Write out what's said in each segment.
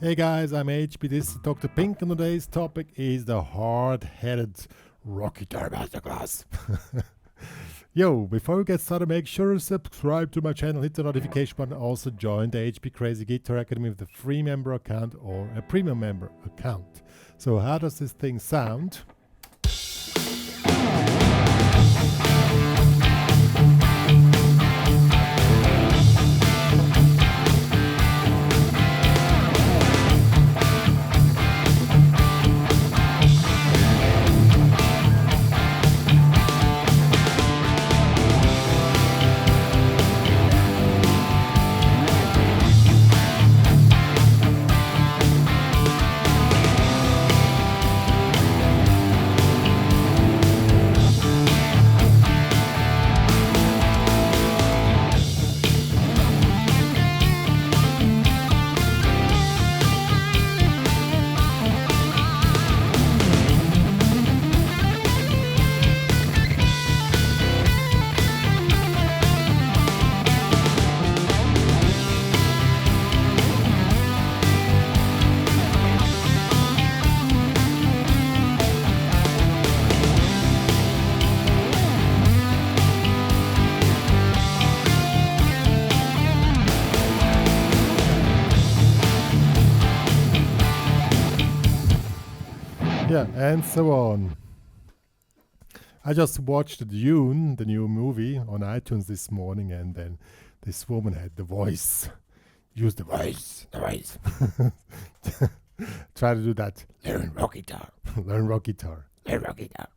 Hey guys, I'm HP, this is Dr. Pink, and today's topic is the hard-headed rock guitar masterclass. Yo, before we get started, make sure to subscribe to my channel, hit the notification button, also join the HPCrazy Guitar Academy with a free member account or a premium member account. So how does this thing sound? Yeah, and so on. I just watched Dune, the new movie, on iTunes this morning, and then this woman had the voice. Use the voice. Try to do that. Learn rock guitar. Learn rock guitar. Learn rock guitar.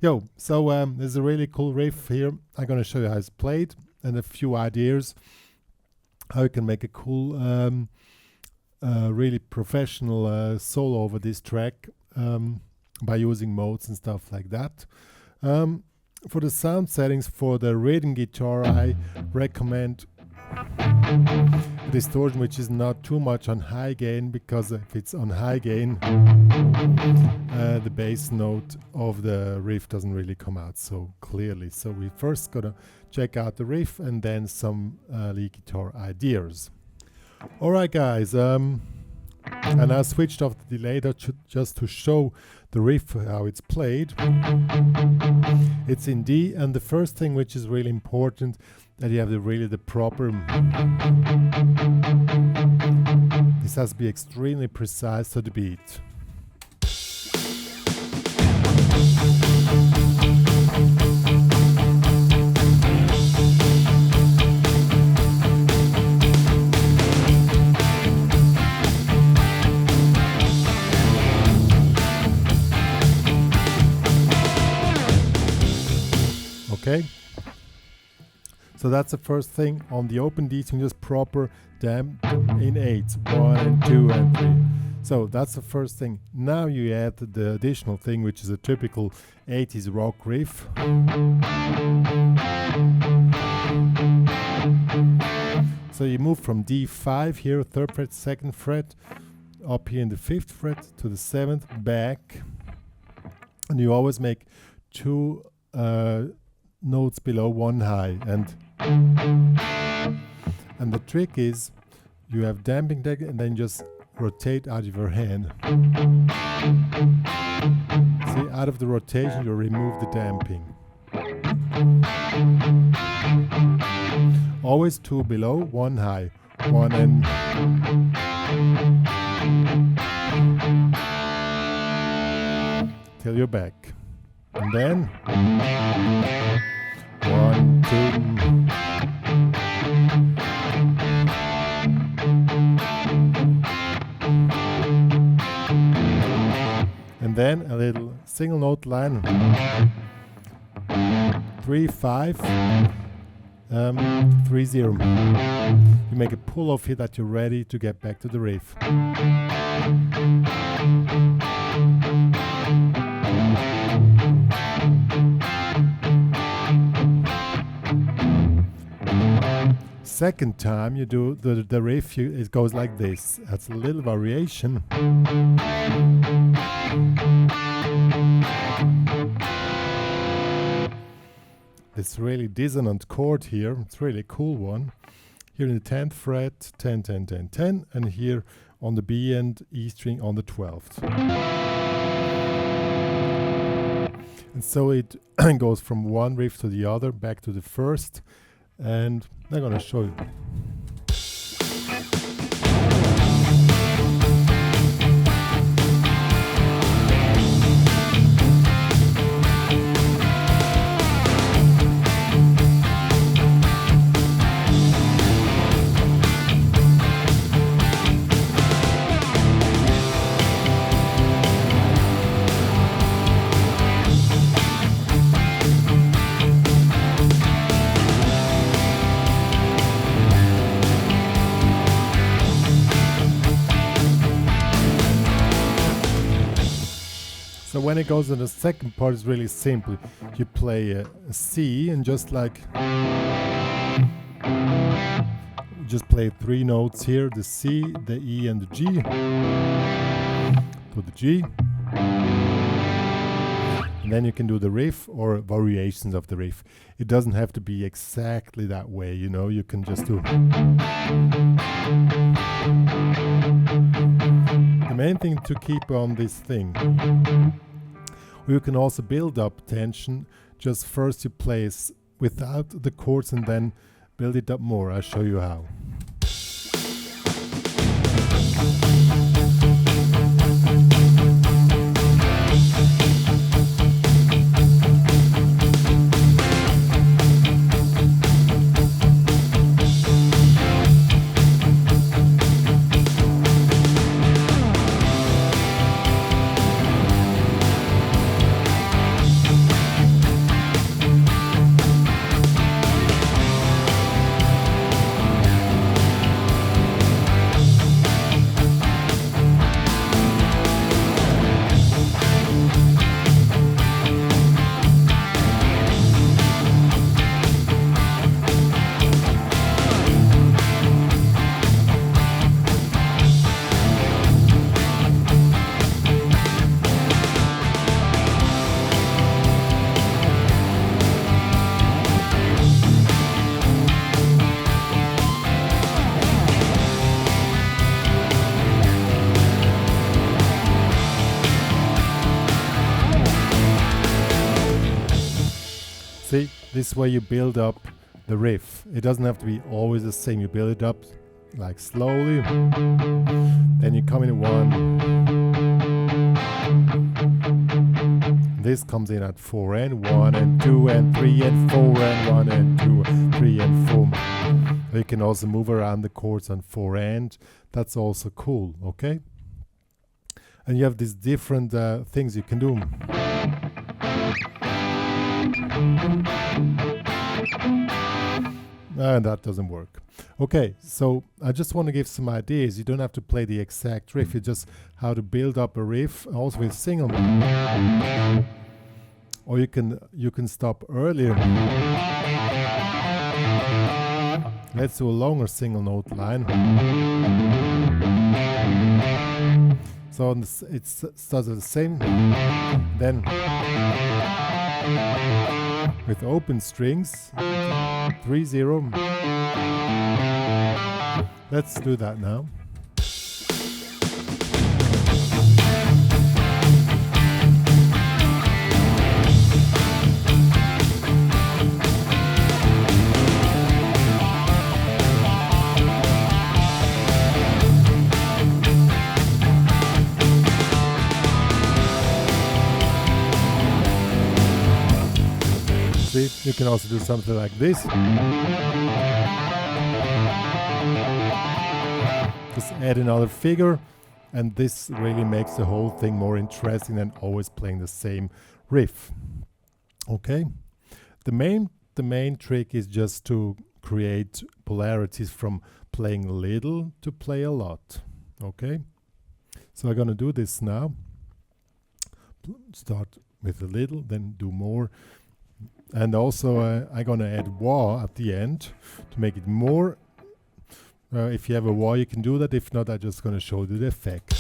Yo, so there's a really cool riff here. I'm going to show you how it's played and a few ideas how you can make a cool, really professional solo over this track. By using modes and stuff like that. For the sound settings for the rhythm guitar, I recommend a distortion which is not too much on high gain, because if it's on high gain, the bass note of the riff doesn't really come out so clearly. So we first gotta check out the riff and then some lead guitar ideas. Alright guys, and I switched off the delay just to show the riff, how it's played. It's in D, and the first thing which is really important, that you have the proper. This has to be extremely precise to the beat. Okay, so that's the first thing. On the open D, you can just proper damp in 8s, 1 and 2 and 3. So that's the first thing. Now you add the additional thing, which is a typical 80s rock riff. So you move from D5 here, 3rd fret, 2nd fret, up here in the 5th fret to the 7th, back, and you always make 2 notes below 1 high, and the trick is you have damping deck and then just rotate out of your hand. See, out of the rotation you remove the damping. Always 2 below, 1 high, 1 and till you're back, and then 1, 2. And then a little single note line. 3, 5, 3, 0. You make a pull off here that you're ready to get back to the riff. Second time you do the riff, it goes like this. That's a little variation. This really dissonant chord here, it's really a cool one. Here in the 10th fret, 10, 10, 10, 10, and here on the B and E string on the 12th. And so it goes from one riff to the other, back to the first, and I'm gonna show you. So when it goes in the second part, it's really simple. You play a C and just like just play 3 notes here, the C, the E and the G to the G. And then you can do the riff or variations of the riff. It doesn't have to be exactly that way, you know, you can just do. The main thing to keep on this thing. You can also build up tension. Just first you play without the chords and then build it up more. I'll show you how. See, this way you build up the riff. It doesn't have to be always the same. You build it up like slowly. Then you come in 1. This comes in at 4 and 1 and 2 and 3 and 4 and 1 and 2 and 3 and 4. You can also move around the chords on 4 and. That's also cool, okay? And you have these different things you can do. And that doesn't work. Okay, so I just want to give some ideas. You don't have to play the exact riff, it's just how to build up a riff, also with single note. Or you can stop earlier. Let's do a longer single note line. So it starts at the same, then with open strings, 3/0. Let's do that now. See, you can also do something like this. Just add another figure, and this really makes the whole thing more interesting than always playing the same riff. Okay, the main trick is just to create polarities from playing little to play a lot. Okay, so I'm gonna do this now. Start with a little, then do more. And also I'm gonna add wah at the end to make it more. If you have a wah, you can do that. If not, I'm just gonna show you the effect.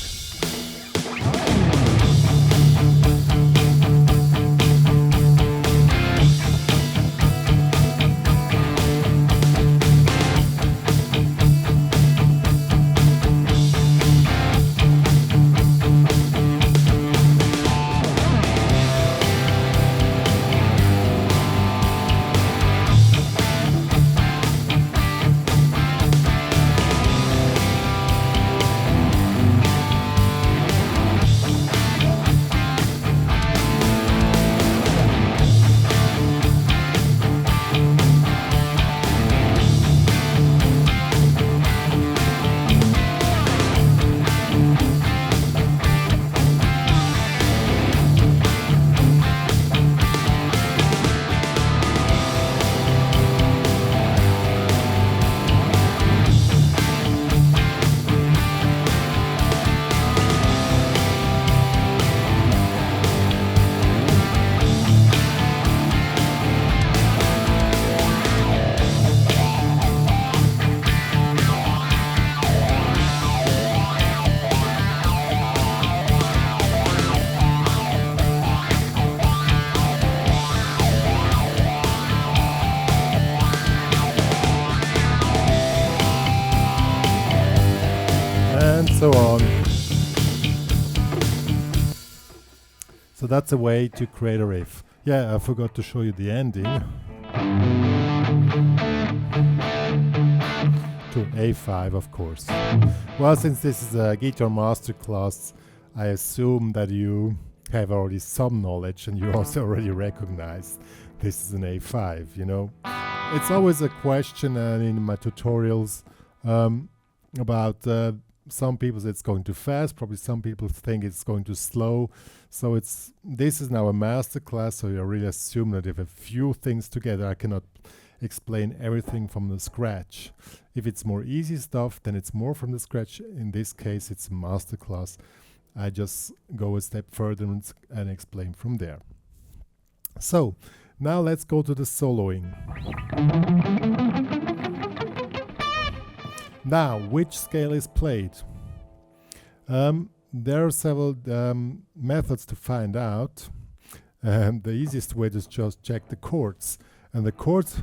so on. So that's a way to create a riff. Yeah, I forgot to show you the ending. To A5, of course. Well, since this is a guitar masterclass, I assume that you have already some knowledge and you also already recognize this is an A5, you know. It's always a question in my tutorials about some people say it's going too fast, probably some people think it's going too slow. So this is now a masterclass, so you really assume that if a few things together, I cannot explain everything from the scratch. If it's more easy stuff, then it's more from the scratch. In this case, it's a masterclass. I just go a step further and explain from there. So now let's go to the soloing. Now, which scale is played? There are several methods to find out. The easiest way is just check the chords. And the chords,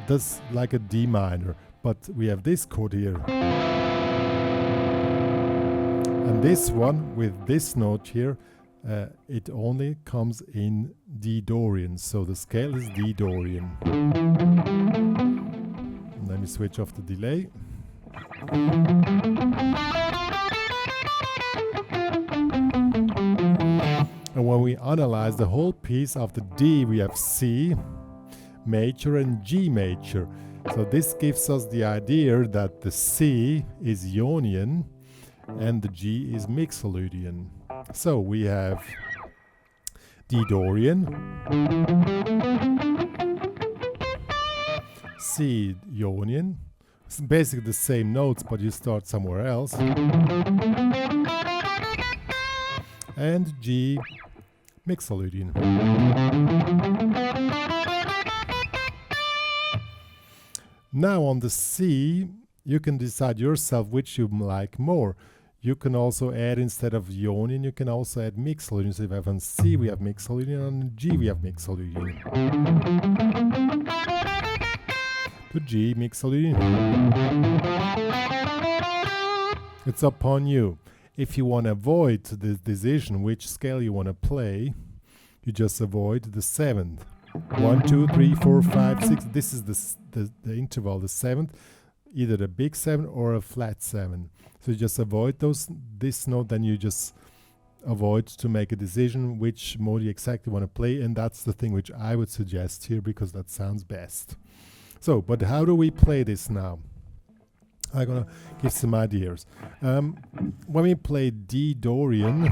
that's like a D minor, but we have this chord here. And this one, with this note here, it only comes in D Dorian, so the scale is D Dorian. Let me switch off the delay. And when we analyze the whole piece, after D we have C major and G major. So this gives us the idea that the C is Ionian and the G is Mixolydian. So we have D Dorian, C Ionian. It's basically the same notes, but you start somewhere else. And G Mixolydian. Now on the C, you can decide yourself which you like more. You can also add, instead of Ionian, you can also add Mixolydian. So if I have on C, we have Mixolydian, on G, we have Mixolydian. To G, Mixolydian. It's upon you. If you want to avoid the decision which scale you want to play, you just avoid the 7th. 1, 2, 3, 4, 5, 6. This is the interval, the 7th, either the big 7 or a flat 7. So you just avoid this note, then you just avoid to make a decision which mode you exactly want to play, and that's the thing which I would suggest here because that sounds best. So, but how do we play this now? I'm gonna give some ideas. When we play D Dorian,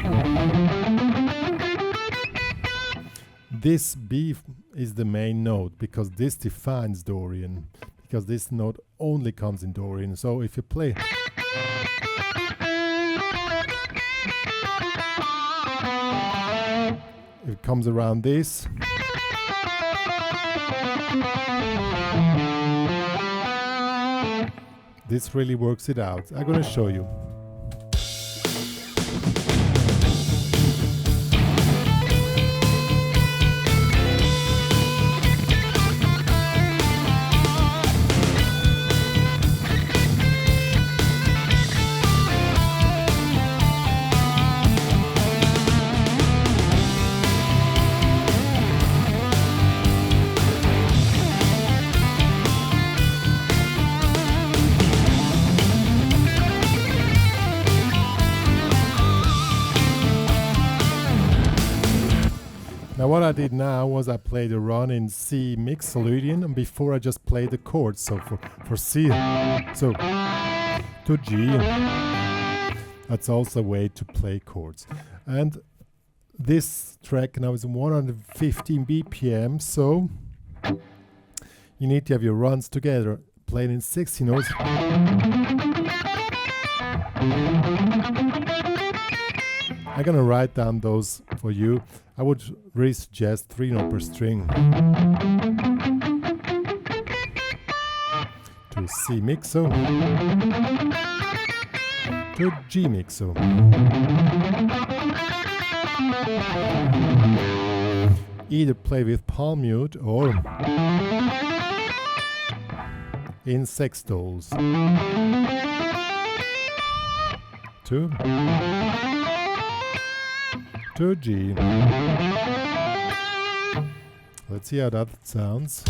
this B is the main note because this defines Dorian, because this note only comes in Dorian. So if you play, it comes around this. This really works it out. I'm going to show you. Now what I did now was I played a run in C Mixolydian, and before I just played the chords. So for C, so to G, that's also a way to play chords. And this track now is 115 BPM, so you need to have your runs together, playing in 60 notes. I'm gonna write down those for you. I would really suggest 3 notes per string. To C mixo, to G mixo, either play with palm mute or in sextoles. to G. Let's see how that sounds.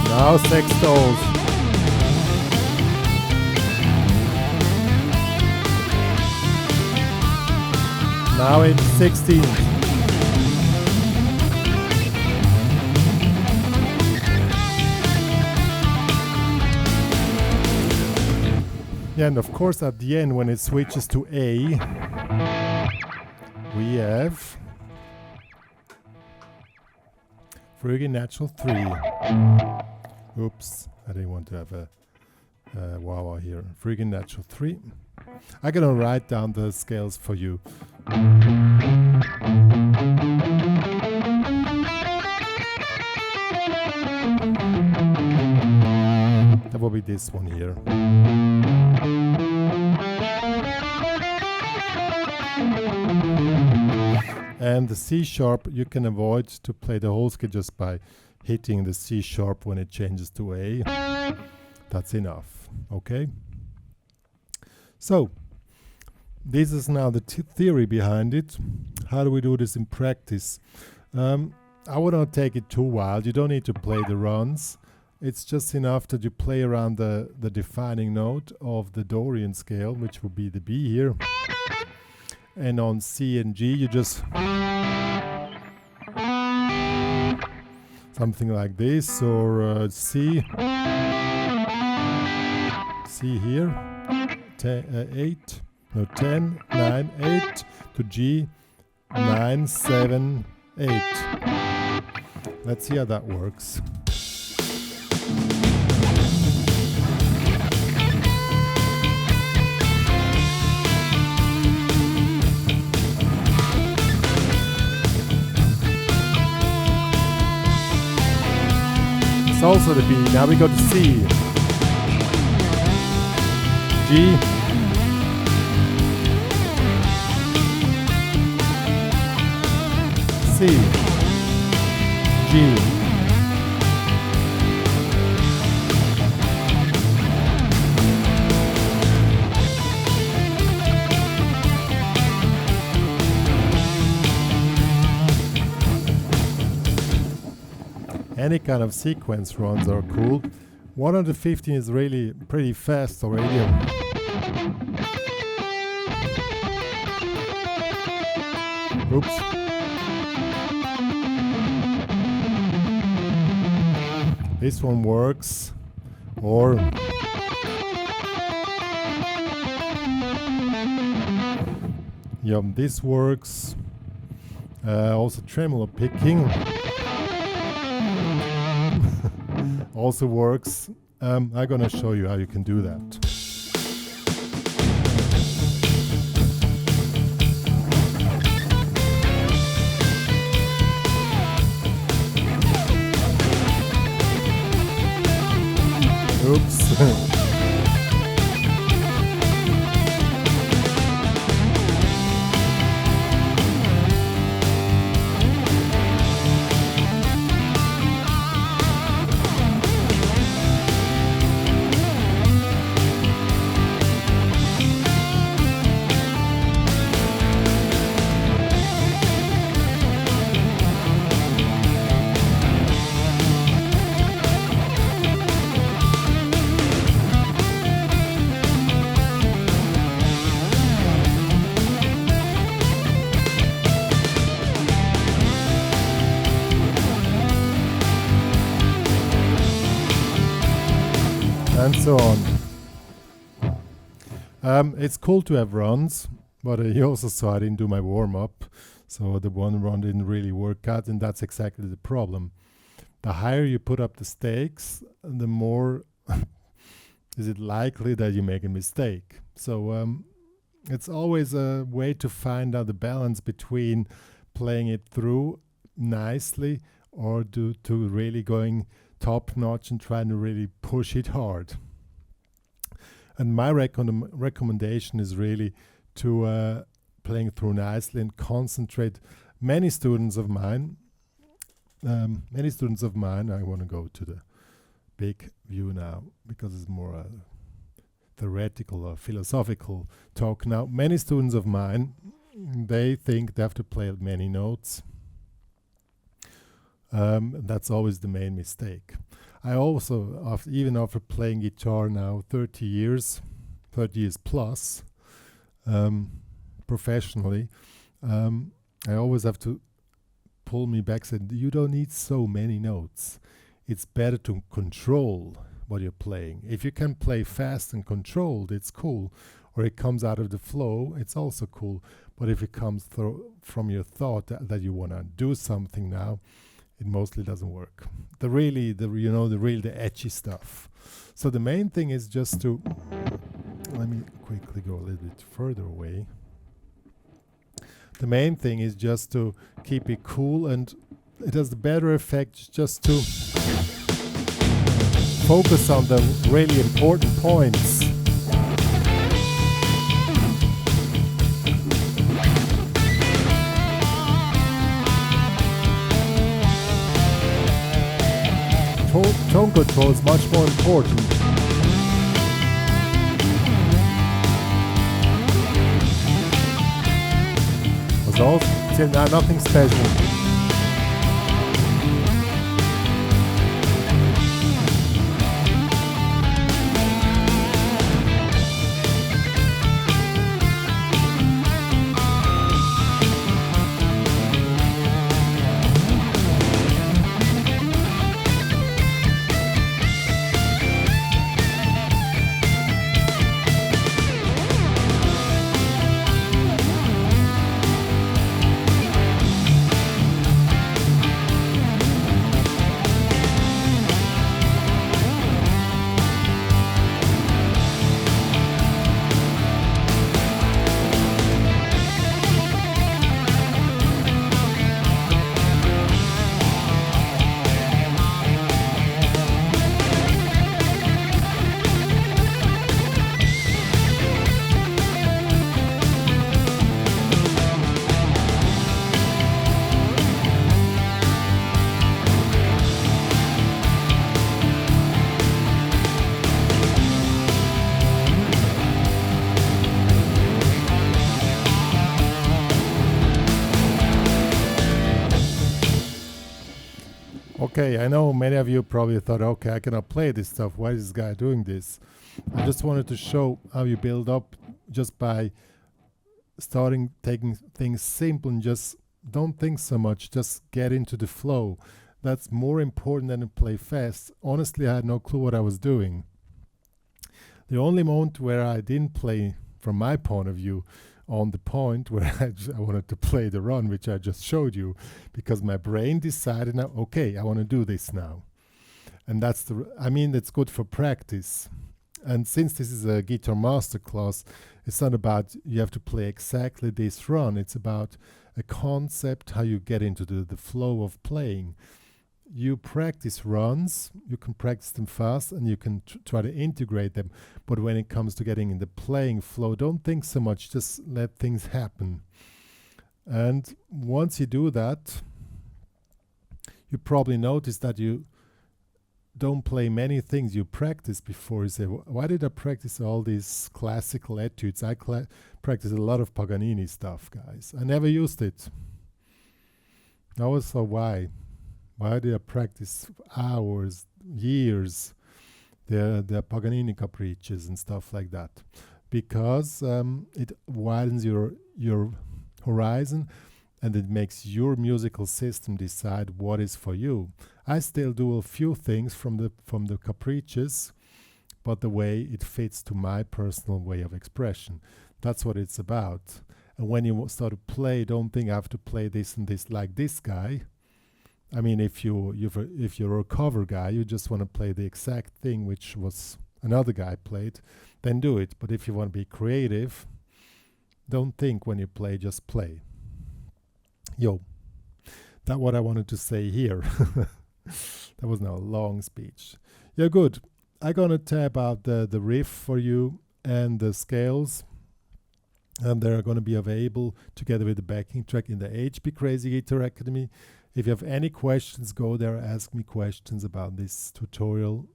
Now sextols. Now it's 16. Yeah, and of course at the end when it switches to A, we have friggin' natural 3. Oops, I didn't want to have a wah-wah here. Friggin' natural 3. I'm gonna write down the scales for you. That will be this one here. And the C sharp, you can avoid to play the whole scale just by hitting the C sharp when it changes to A. That's enough, okay? So, this is now the theory behind it. How do we do this in practice? I would not take it too wild. You don't need to play the runs. It's just enough that you play around the defining note of the Dorian scale, which will be the B here. And on C and G, you just something like this, or C here, 8, no 10, 9, 8 to G, 9, 7, 8. Let's see how that works. It's also the B. Now we go to C, G, C, G, any kind of sequence runs are cool. 115 is really pretty fast already. Oops. This one works, or yeah, this works. Also tremolo picking also works. I'm gonna show you how you can do that. Oops. And so on. It's cool to have runs, but you also saw I didn't do my warm-up, so the one run didn't really work out, and that's exactly the problem. The higher you put up the stakes, the more is it likely that you make a mistake. So it's always a way to find out the balance between playing it through nicely or to really going top notch and trying to really push it hard. And my recommendation is really to playing through nicely and concentrate. Many students of mine, I want to go to the big view now because it's more theoretical or philosophical talk now. Many students of mine, they think they have to play many notes. That's always the main mistake. I also, even after playing guitar now 30 years plus, professionally, I always have to pull me back and say, you don't need so many notes. It's better to control what you're playing. If you can play fast and controlled, it's cool. Or it comes out of the flow, it's also cool. But if it comes from your thought that you want to do something now, it mostly doesn't work. The edgy stuff. So the main thing is just to, let me quickly go a little bit further away. The main thing is just to keep it cool, and it has the better effect just to focus on the really important points. Tone control is much more important. Was all till now nothing special. Okay, I know many of you probably thought, okay, I cannot play this stuff. Why is this guy doing this? I just wanted to show how you build up just by taking things simple and just don't think so much. Just get into the flow. That's more important than to play fast. Honestly, I had no clue what I was doing. The only moment where I didn't play, from my point of view, on the point where I wanted to play the run, which I just showed you, because my brain decided now, okay, I want to do this now. And that's it's good for practice. And since this is a guitar masterclass, it's not about you have to play exactly this run. It's about a concept, how you get into the flow of playing. You practice runs, you can practice them fast, and you can try to integrate them. But when it comes to getting in the playing flow, don't think so much, just let things happen. And once you do that, you probably notice that you don't play many things you practice before. You say, why did I practice all these classical etudes? I practiced a lot of Paganini stuff, guys. I never used it. I always thought, why? Why did I practice hours, years, the Paganini capricces and stuff like that? Because it widens your horizon, and it makes your musical system decide what is for you. I still do a few things from the capricces, but the way it fits to my personal way of expression. That's what it's about. And when you start to play, don't think I have to play this and this like this guy. I mean, if you're a cover guy, you just want to play the exact thing which was another guy played, then do it. But if you want to be creative, don't think when you play, just play. Yo, that's what I wanted to say here. That was now a long speech. Yeah, good. I'm gonna tab out the riff for you, and the scales. And they're going to be available together with the backing track in the HPCrazy Guitar Academy. If you have any questions, go there, ask me questions about this tutorial.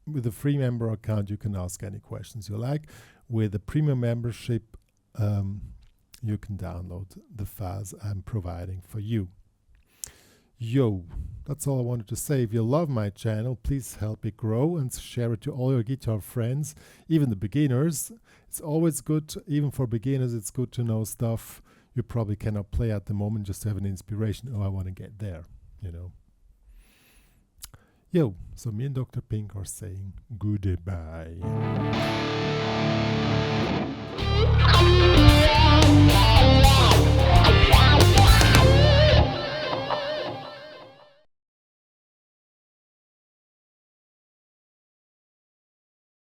With a free member account, you can ask any questions you like. With a premium membership, you can download the files I'm providing for you. Yo, that's all I wanted to say. If you love my channel, please help it grow and share it to all your guitar friends, even the beginners. It's always good, even for beginners, it's good to know stuff you probably cannot play at the moment, just to have an inspiration. Oh, I want to get there, you know. Yo, so me and Dr. Pink are saying goodbye.